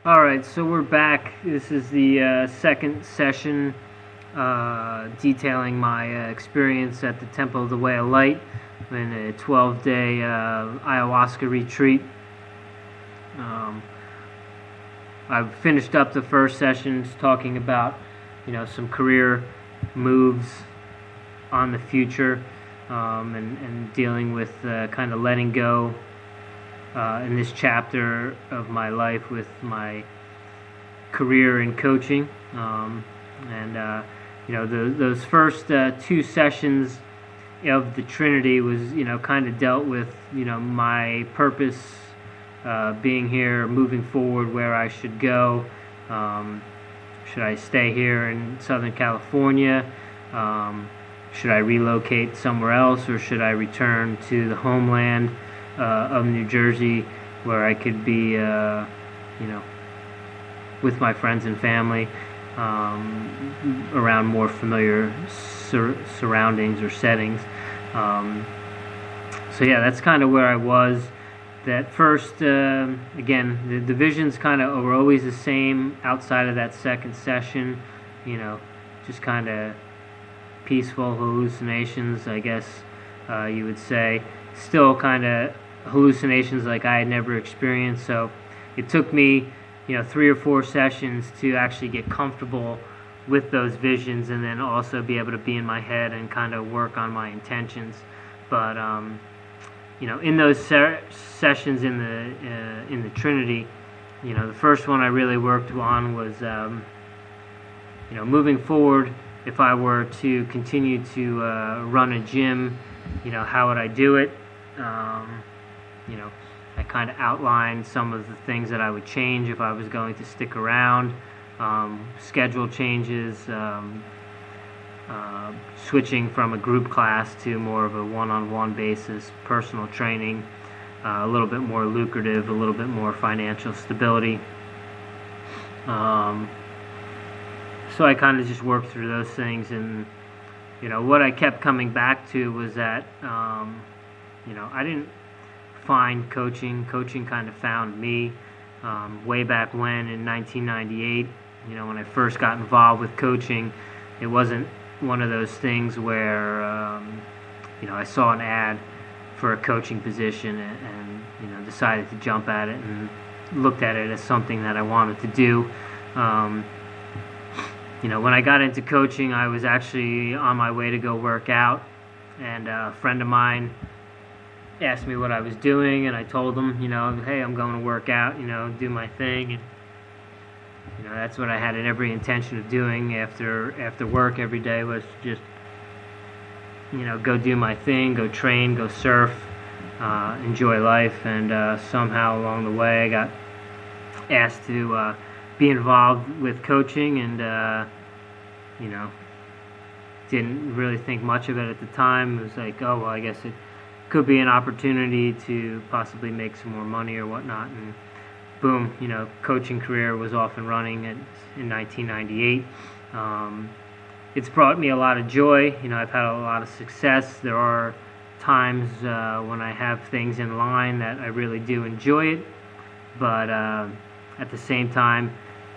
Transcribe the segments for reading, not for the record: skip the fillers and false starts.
Alright, so we're back. This is the second session detailing my experience at the Temple of the Way of Light in a 12-day ayahuasca retreat. I've finished up the first session talking about, some career moves on the future, and dealing with kind of letting go in this chapter of my life with my career in coaching. Those first two sessions of the Trinity was, kind of dealt with, my purpose, being here, moving forward, where I should go. Should I stay here in Southern California? Should I relocate somewhere else, or should I return to the homeland of New Jersey, where I could be, with my friends and family, around more familiar surroundings or settings. So yeah, that's kind of where I was. That first, again, the visions kind of were always the same outside of that second session, just kind of peaceful hallucinations, I guess you would say. Still kind of hallucinations like I had never experienced. So it took me, 3 or 4 sessions to actually get comfortable with those visions, and then also be able to be in my head and kind of work on my intentions. But in those sessions in the Trinity, the first one I really worked on was moving forward. If I were to continue to run a gym, how would I do it? I kind of outlined some of the things that I would change if I was going to stick around. Schedule changes, switching from a group class to more of a one-on-one basis, personal training, a little bit more lucrative, a little bit more financial stability. So I kind of just worked through those things, and what I kept coming back to was that I didn't find coaching. Coaching kind of found me way back when in 1998. When I first got involved with coaching, it wasn't one of those things where I saw an ad for a coaching position and decided to jump at it and looked at it as something that I wanted to do. When I got into coaching, I was actually on my way to go work out, and a friend of mine asked me what I was doing, and I told him, hey, I'm going to work out, do my thing. And that's what I had every intention of doing after work every day, was to just go do my thing, go train, go surf, enjoy life. And somehow along the way I got asked to be involved with coaching, and didn't really think much of it at the time. It was like, oh, well, I guess it could be an opportunity to possibly make some more money or whatnot. And boom, coaching career was off and running in 1998. It's brought me a lot of joy. I've had a lot of success. There are times when I have things in line that I really do enjoy it, but at the same time,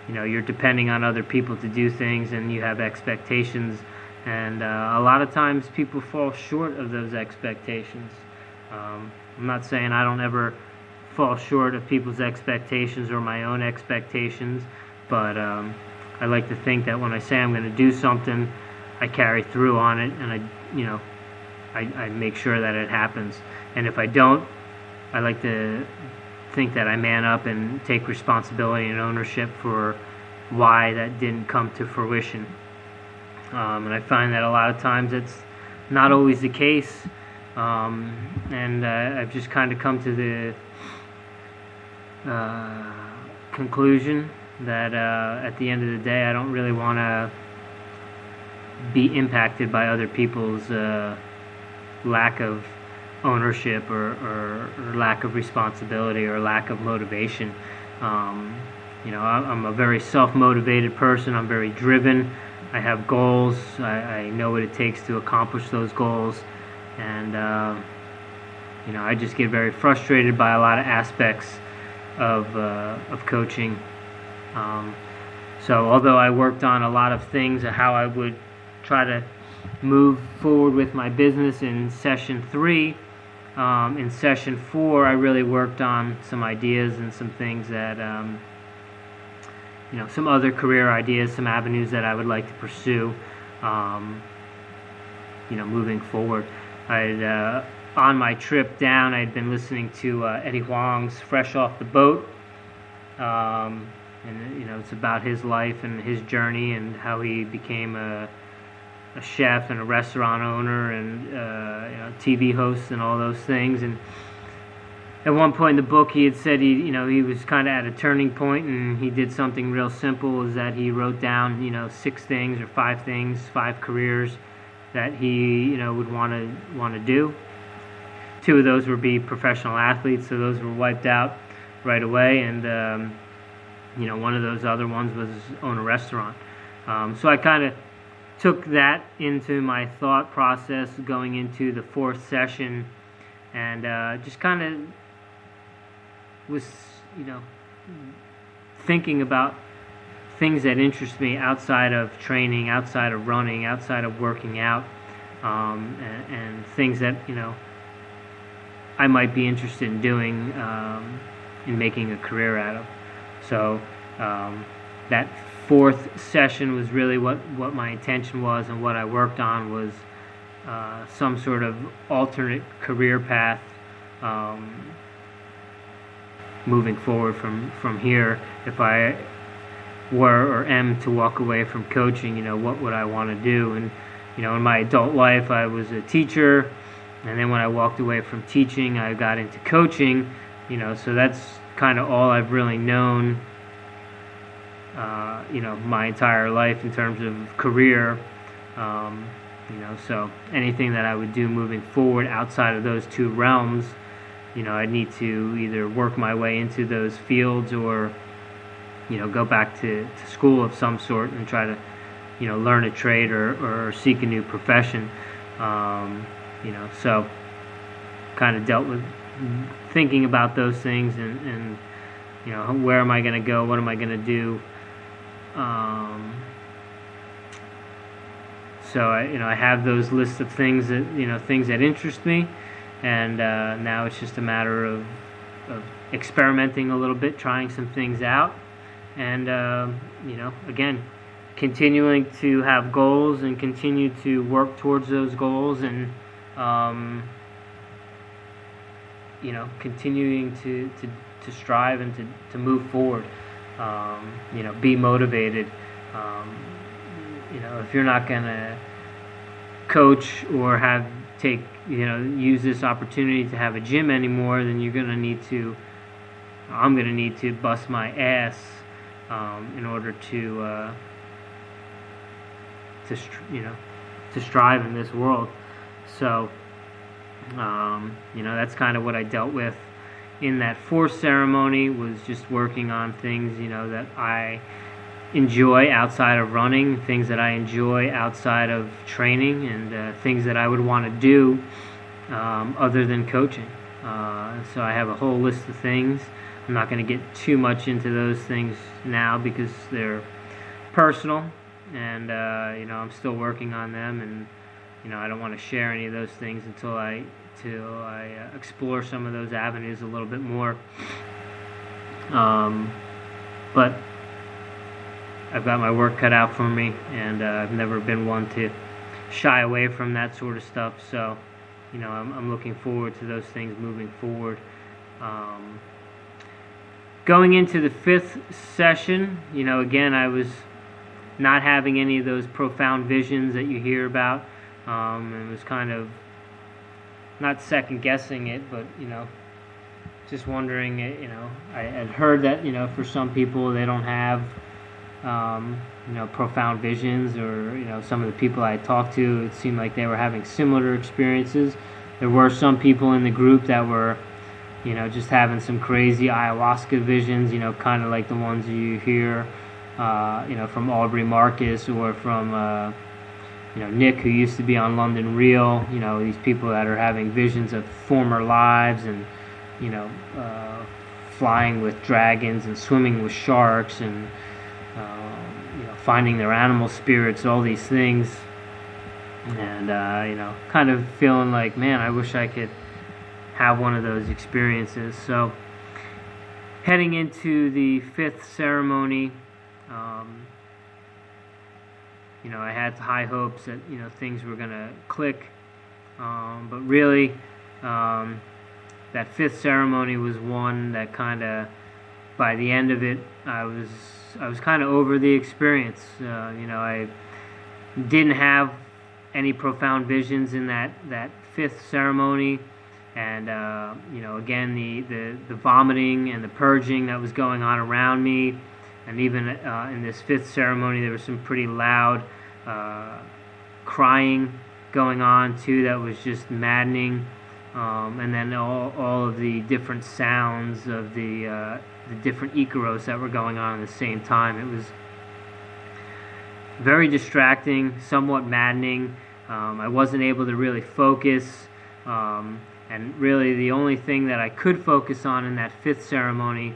you're depending on other people to do things, and you have expectations, and a lot of times people fall short of those expectations. I'm not saying I don't ever fall short of people's expectations or my own expectations, but I like to think that when I say I'm going to do something, I carry through on it, and I make sure that it happens. And if I don't, I like to think that I man up and take responsibility and ownership for why that didn't come to fruition. And I find that a lot of times it's not always the case, and I've just kind of come to the conclusion that at the end of the day, I don't really want to be impacted by other people's lack of ownership or lack of responsibility or lack of motivation. I'm a very self-motivated person. I'm very driven. I have goals. I know what it takes to accomplish those goals, and I just get very frustrated by a lot of aspects of coaching So although I worked on a lot of things of how I would try to move forward with my business in session 3, in session 4 I really worked on some ideas and some things that some other career ideas, some avenues that I would like to pursue moving forward. On my trip down, I'd been listening to Eddie Huang's Fresh Off the Boat, and it's about his life and his journey and how he became a chef and a restaurant owner and TV host and all those things. And at one point in the book, he had said he was kind of at a turning point, and he did something real simple. Is that he wrote down 6 things or 5 things, 5 careers that he would want to do. 2 of those would be professional athletes, so those were wiped out right away. And one of those other ones was own a restaurant. So I kind of took that into my thought process going into the 4th session, and just kind of was thinking about things that interest me outside of training, outside of running, outside of working out, and things that I might be interested in doing, in making a career out of. So that 4th session was really what my intention was, and what I worked on was some sort of alternate career path moving forward from here. If I were or am to walk away from coaching, what would I want to do? And in my adult life I was a teacher, and then when I walked away from teaching I got into coaching, so that's kind of all I've really known my entire life in terms of career. So anything that I would do moving forward outside of those 2 realms, I'd need to either work my way into those fields or go back to school of some sort and try to learn a trade or seek a new profession. So kind of dealt with thinking about those things and where am I going to go, what am I going to do. So I have those lists of things that things that interest me, and now it's just a matter of experimenting a little bit, trying some things out, and again, continuing to have goals and continue to work towards those goals, and continuing to strive and to move forward. Be motivated. If you're not gonna coach or use this opportunity to have a gym anymore, then I'm gonna need to bust my ass in order to strive in this world. So that's kind of what I dealt with in that 4th ceremony, was just working on things that I enjoy outside of running, things that I enjoy outside of training, and things that I would want to do other than coaching. So I have a whole list of things. I'm not going to get too much into those things now because they're personal, and I'm still working on them, and I don't want to share any of those things until I explore some of those avenues a little bit more. But I've got my work cut out for me, and I've never been one to shy away from that sort of stuff. So, I'm looking forward to those things moving forward. Going into the 5th session, again, I was not having any of those profound visions that you hear about. And was kind of not second guessing it, but just wondering. I had heard that for some people they don't have profound visions, or some of the people I talked to, it seemed like they were having similar experiences. There were some people in the group that were just having some crazy ayahuasca visions, kind of like the ones you hear from Aubrey Marcus, or from Nick, who used to be on London Real. These people that are having visions of former lives, and flying with dragons and swimming with sharks, and finding their animal spirits, all these things, and kind of feeling like, man, I wish I could have one of those experiences. So heading into the 5th ceremony, I had high hopes that things were going to click, but really that 5th ceremony was one that kind of, by the end of it, I was kind of over the experience. I didn't have any profound visions in that 5th ceremony, and again, the vomiting and the purging that was going on around me, and even in this 5th ceremony, there was some pretty loud crying going on too that was just maddening, and then all of the different sounds of the different Icaros that were going on at the same time. It was very distracting, somewhat maddening. I wasn't able to really focus, and really the only thing that I could focus on in that 5th ceremony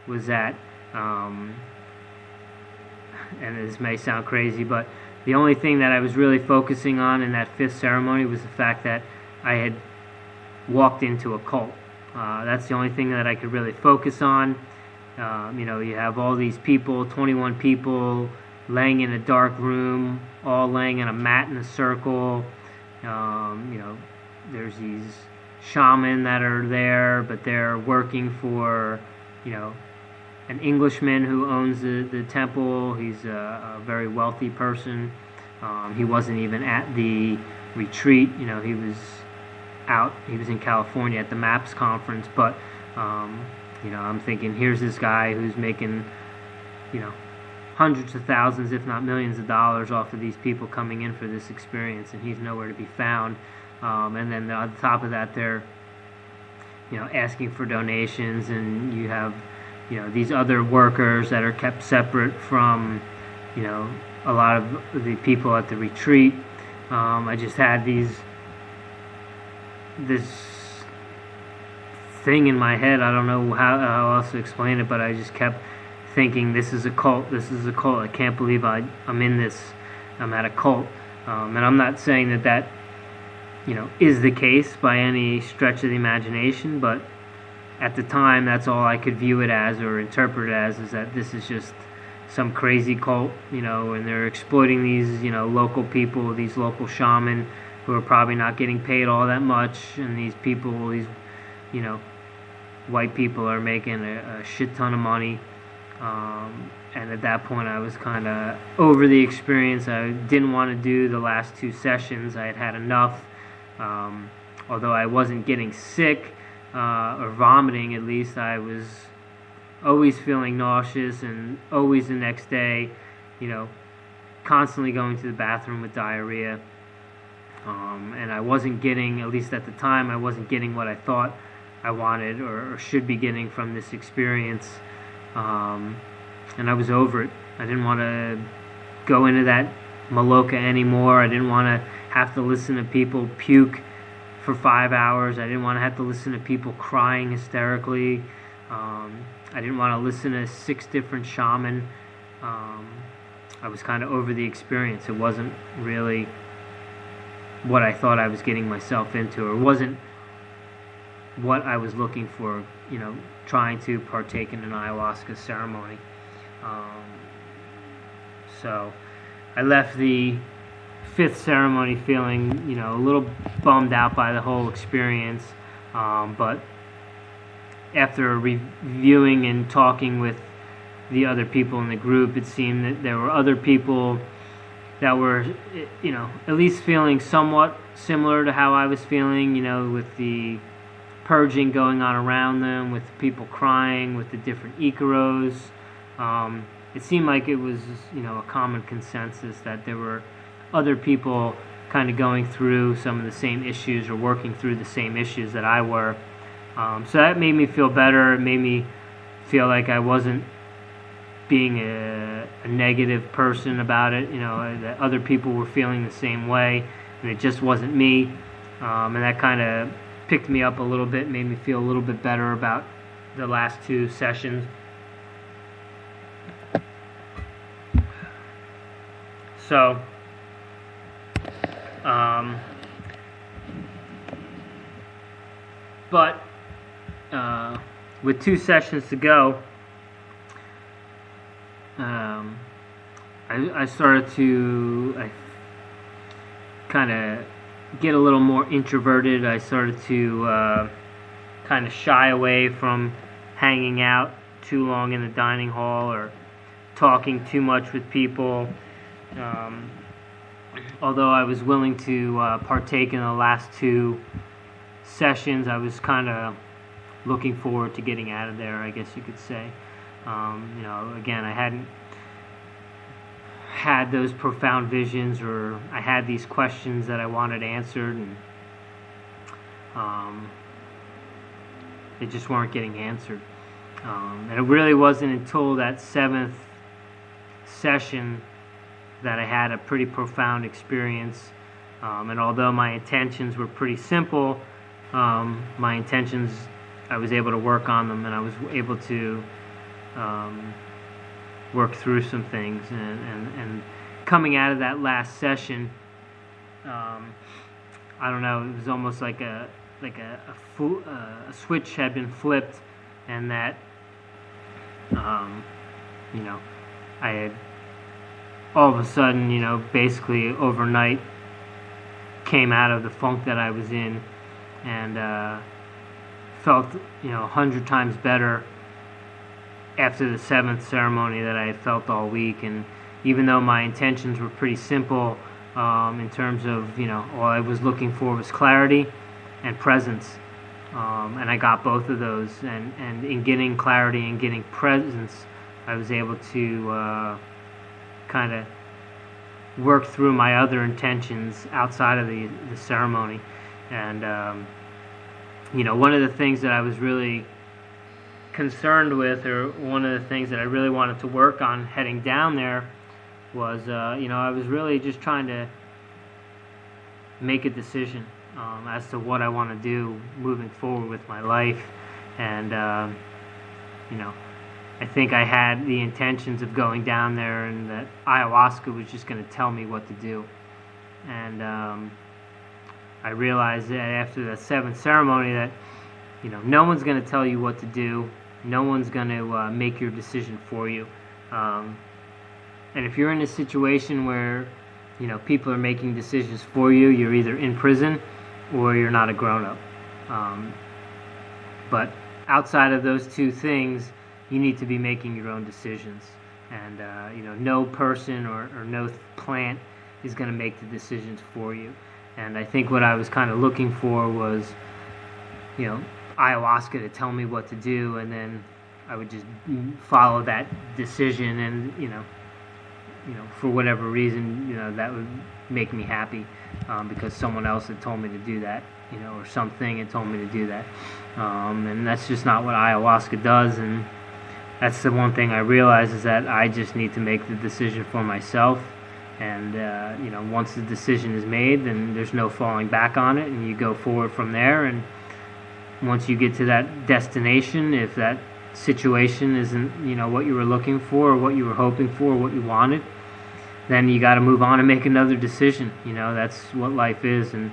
was that, and this may sound crazy, but the only thing that I was really focusing on in that 5th ceremony was the fact that I had walked into a cult. That's the only thing that I could really focus on. You have all these people, 21 people, laying in a dark room, all laying in a mat in a circle. There's these shaman that are there, but they're working for, an Englishman who owns the temple. He's a very wealthy person. He wasn't even at the retreat. He was out. He was in California at the MAPS conference. But I'm thinking, here's this guy who's making, hundreds of thousands, if not millions of dollars off of these people coming in for this experience, and he's nowhere to be found. And then on top of that, they're, asking for donations, and you have, these other workers that are kept separate from, a lot of the people at the retreat. I just had this thing in my head. I don't know how else to explain it, but I just kept thinking, this is a cult, this is a cult. I can't believe I'm in this. I'm at a cult. And I'm not saying that is the case by any stretch of the imagination, but at the time, that's all I could view it as or interpret it as, is that this is just some crazy cult, and they're exploiting these, local people, these local shaman who are probably not getting paid all that much, and these people, these, white people are making a shit ton of money. And at that point, I was kind of over the experience. I didn't want to do the last 2 sessions. I had had enough. Although I wasn't getting sick or vomiting, at least I was always feeling nauseous, and always the next day, constantly going to the bathroom with diarrhea. And I wasn't getting, at least at the time, I wasn't getting what I thought I wanted or should be getting from this experience. And I was over it. I didn't want to go into that maloka anymore. I didn't want to have to listen to people puke for 5 hours. I didn't want to have to listen to people crying hysterically. I didn't want to listen to 6 different shaman. I was kind of over the experience. It wasn't really what I thought I was getting myself into, or wasn't what I was looking for, trying to partake in an ayahuasca ceremony. So I left the 5th ceremony feeling, a little bummed out by the whole experience. But after reviewing and talking with the other people in the group, it seemed that there were other people that were, at least feeling somewhat similar to how I was feeling, with the purging going on around them, with people crying, with the different Icaros. It seemed like it was, a common consensus that there were other people kind of going through some of the same issues or working through the same issues that I were. So that made me feel better. It made me feel like I wasn't being a negative person about it, that other people were feeling the same way, and it just wasn't me. And that kind of picked me up a little bit, made me feel a little bit better about the last 2 sessions. So, but with 2 sessions to go, I started to kind of get a little more introverted. I started to kind of shy away from hanging out too long in the dining hall or talking too much with people. Although I was willing to partake in the last 2 sessions, I was kind of looking forward to getting out of there, I guess you could say. Again, I hadn't had those profound visions, or I had these questions that I wanted answered, and they just weren't getting answered. And it really wasn't until that 7th session that I had a pretty profound experience. And although my intentions were pretty simple, my intentions, I was able to work on them, and I was able to work through some things. And coming out of that last session, I don't know, it was almost like a switch had been flipped, and that I had all of a sudden, basically overnight came out of the funk that I was in, and felt 100 times better after the 7th ceremony that I had felt all week. And even though my intentions were pretty simple, in terms of all I was looking for was clarity and presence, and I got both of those, and in getting clarity and getting presence, I was able to kind of work through my other intentions outside of the ceremony. And one of the things that I was really concerned with, or one of the things that I really wanted to work on heading down there, was I was really just trying to make a decision as to what I want to do moving forward with my life. And I think I had the intentions of going down there, and that ayahuasca was just going to tell me what to do. And I realized that after the 7th ceremony that no one's going to tell you what to do. No one's going to make your decision for you. And if you're in a situation where people are making decisions for you, you're either in prison or you're not a grown-up. But outside of those 2 things, you need to be making your own decisions. And no person or no plant is going to make the decisions for you. And I think what I was kind of looking for was ayahuasca to tell me what to do, and then I would just follow that decision, and for whatever reason that would make me happy, because someone else had told me to do that, or something had told me to do that, and that's just not what ayahuasca does. And that's the one thing I realize, is that I just need to make the decision for myself. And once the decision is made, then there's no falling back on it, and you go forward from there. And once you get to that destination, if that situation isn't what you were looking for, or what you were hoping for, or what you wanted, then you got to move on and make another decision. That's what life is. And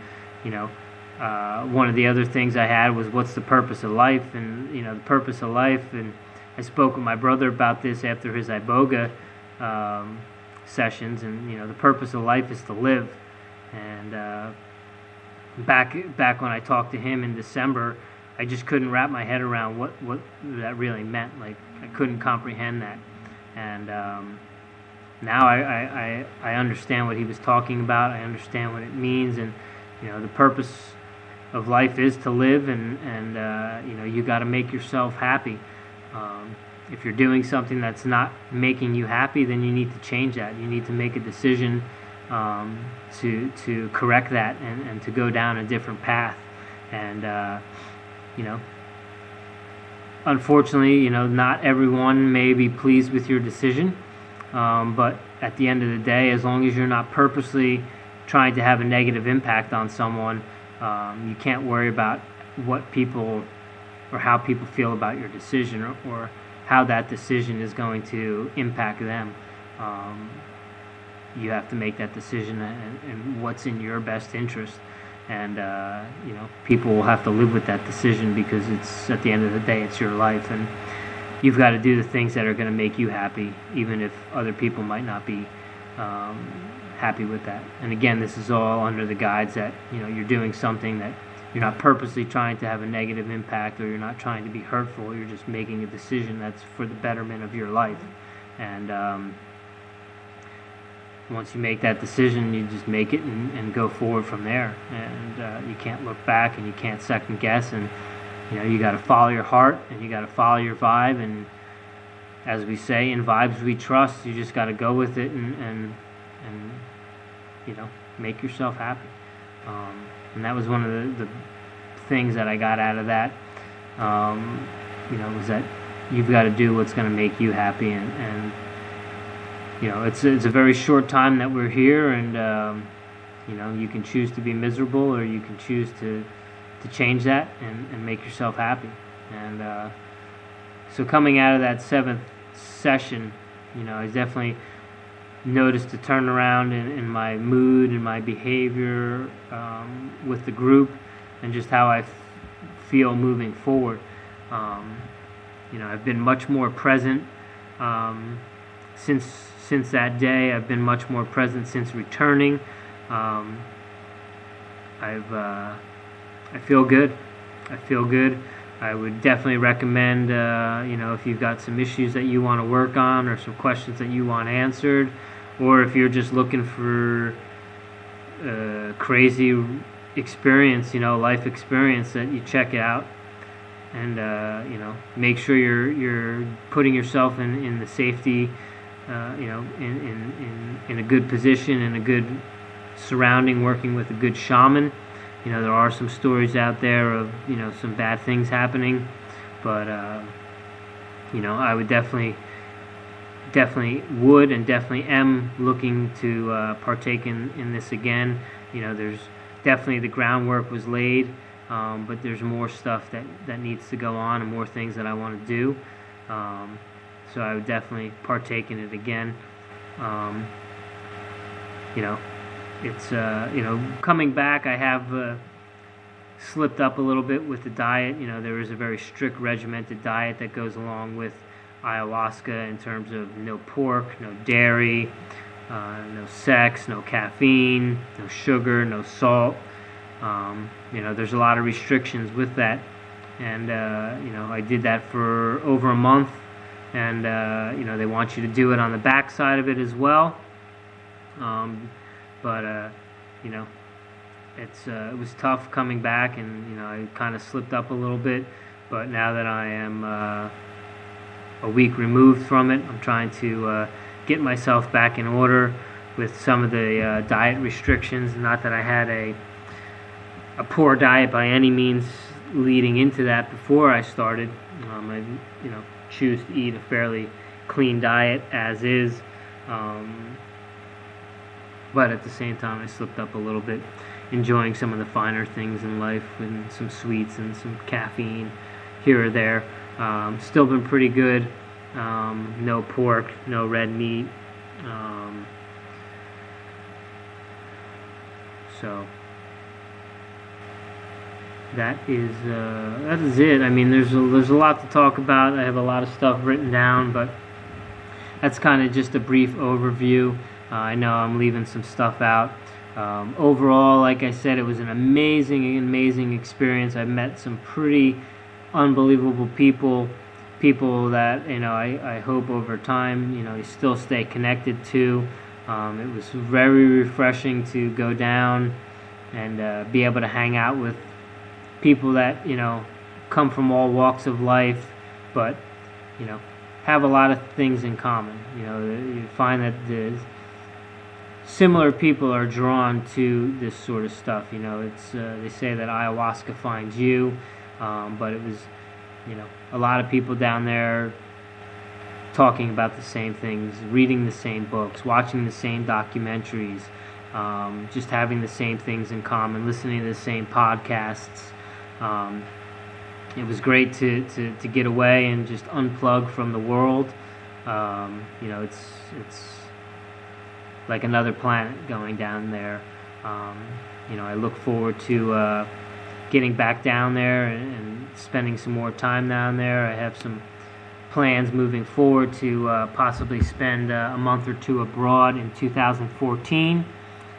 one of the other things I had was, what's the purpose of life? And the purpose of life, and I spoke with my brother about this after his iboga sessions, and the purpose of life is to live. And back when I talked to him in December, I just couldn't wrap my head around what that really meant. Like, I couldn't comprehend that. And now I understand what he was talking about. I understand what it means, and the purpose of life is to live, and you got to make yourself happy. If you're doing something that's not making you happy, then you need to change that. You need to make a decision to correct that, and to go down a different path. And unfortunately, not everyone may be pleased with your decision, but at the end of the day, as long as you're not purposely trying to have a negative impact on someone, you can't worry about what people or how people feel about your decision, or how that decision is going to impact them. you have to make that decision and what's in your best interest. And people will have to live with that decision, because it's, at the end of the day, it's your life, and you've got to do the things that are going to make you happy, even if other people might not be happy with that. And again, this is all under the guise that you're doing something that you're not purposely trying to have a negative impact, or you're not trying to be hurtful. You're just making a decision that's for the betterment of your life. And once you make that decision, you just make it and go forward from there. And you can't look back, and you can't second guess. And you got to follow your heart, and you got to follow your vibe. And as we say, in vibes we trust. You just got to go with it and make yourself happy. And that was one of the things that I got out of that. Was that you've got to do what's going to make you happy. And it's a very short time that we're here, and you can choose to be miserable, or you can choose to change that and make yourself happy. And so coming out of that 7th session, I definitely noticed a turnaround in my mood and my behavior with the group, and just how I feel moving forward. I've been much more present since that day. I've been much more present since returning. I feel good. I would definitely recommend, if you've got some issues that you want to work on, or some questions that you want answered, or if you're just looking for crazy experience, life experience, that you check it out. And make sure you're putting yourself in the safety, in a good position, in a good surrounding, working with a good shaman. There are some stories out there of some bad things happening, but I would definitely would, and definitely am looking to partake in this again. There's definitely, the groundwork was laid, but there's more stuff that needs to go on, and more things that I want to do. So I would definitely partake in it again. It's coming back, I have slipped up a little bit with the diet. There is a very strict regimented diet that goes along with ayahuasca, in terms of no pork, no dairy, no sex, no caffeine, no sugar, no salt. There's a lot of restrictions with that, and I did that for over a month, and they want you to do it on the back side of it as well. But it was tough coming back, and I kind of slipped up a little bit. But now that I am a week removed from it, I'm trying to get myself back in order with some of the diet restrictions. Not that I had a poor diet by any means leading into that before I started. I choose to eat a fairly clean diet as is. But at the same time, I slipped up a little bit, enjoying some of the finer things in life, and some sweets and some caffeine here or there. Still been pretty good. No pork, no red meat. So that is it. I mean, there's a lot to talk about. I have a lot of stuff written down, but that's kind of just a brief overview. I know I'm leaving some stuff out. Overall, like I said, it was an amazing experience. I met some pretty unbelievable people that I hope over time you still stay connected to. It was very refreshing to go down and be able to hang out with people that come from all walks of life, but have a lot of things in common. You find that the similar people are drawn to this sort of stuff. It's they say that ayahuasca finds you, but it was a lot of people down there talking about the same things, reading the same books, watching the same documentaries, just having the same things in common, listening to the same podcasts. It was great to get away and just unplug from the world. It's like another planet going down there. I look forward to getting back down there and spending some more time down there. I have some plans moving forward to possibly spend a month or two abroad in 2014,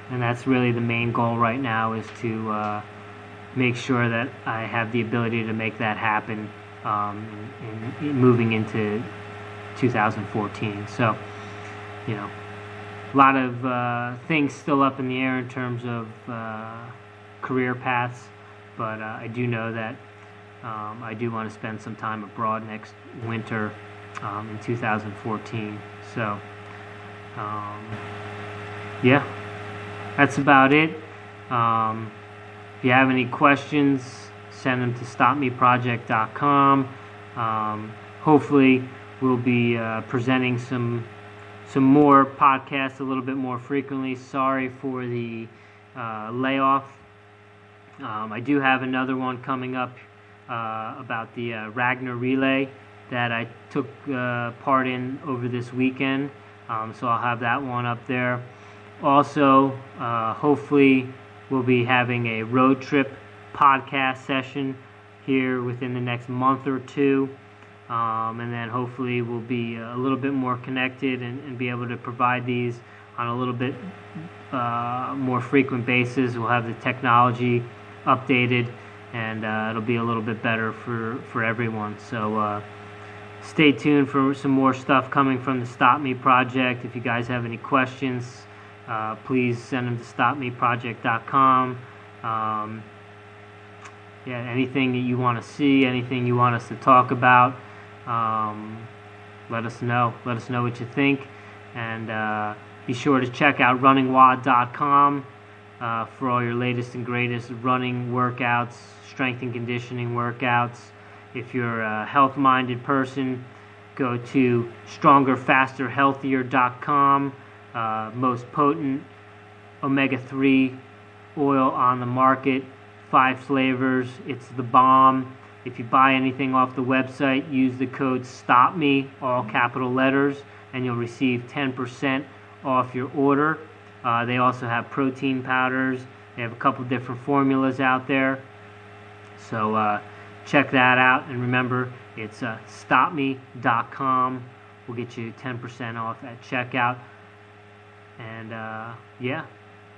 and that's really the main goal right now, is to make sure that I have the ability to make that happen in moving into 2014. So, a lot of things still up in the air in terms of career paths, but I do know that I do want to spend some time abroad next winter in 2014. So, yeah, that's about it. If you have any questions, send them to stopmeproject.com. Hopefully, we'll be presenting some more podcasts a little bit more frequently. Sorry for the layoff. I do have another one coming up about the Ragnar Relay that I took part in over this weekend. So I'll have that one up there. Also, hopefully, we'll be having a road trip podcast session here within the next month or two. And then hopefully we'll be a little bit more connected and be able to provide these on a little bit more frequent basis. We'll have the technology updated, and it'll be a little bit better for everyone. So stay tuned for some more stuff coming from the Stop Me Project. If you guys have any questions, please send them to stopmeproject.com. Anything that you want to see, anything you want us to talk about, let us know. Let us know what you think. And be sure to check out runningwad.com for all your latest and greatest running workouts, strength and conditioning workouts. If you're a health-minded person, go to strongerfasterhealthier.com. Most potent omega-3 oil on the market, 5 flavors. It's the bomb. If you buy anything off the website, use the code STOPME, all capital letters, and you'll receive 10% off your order. They also have protein powders. They have a couple different formulas out there. So check that out. And remember, it's stopme.com. We'll get you 10% off at checkout. And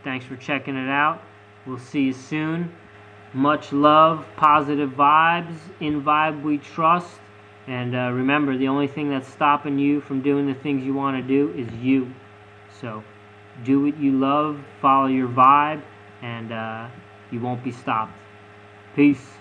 thanks for checking it out. We'll see you soon. Much love, positive vibes, in vibe we trust. And remember, the only thing that's stopping you from doing the things you want to do is you. So do what you love, follow your vibe, and you won't be stopped. Peace.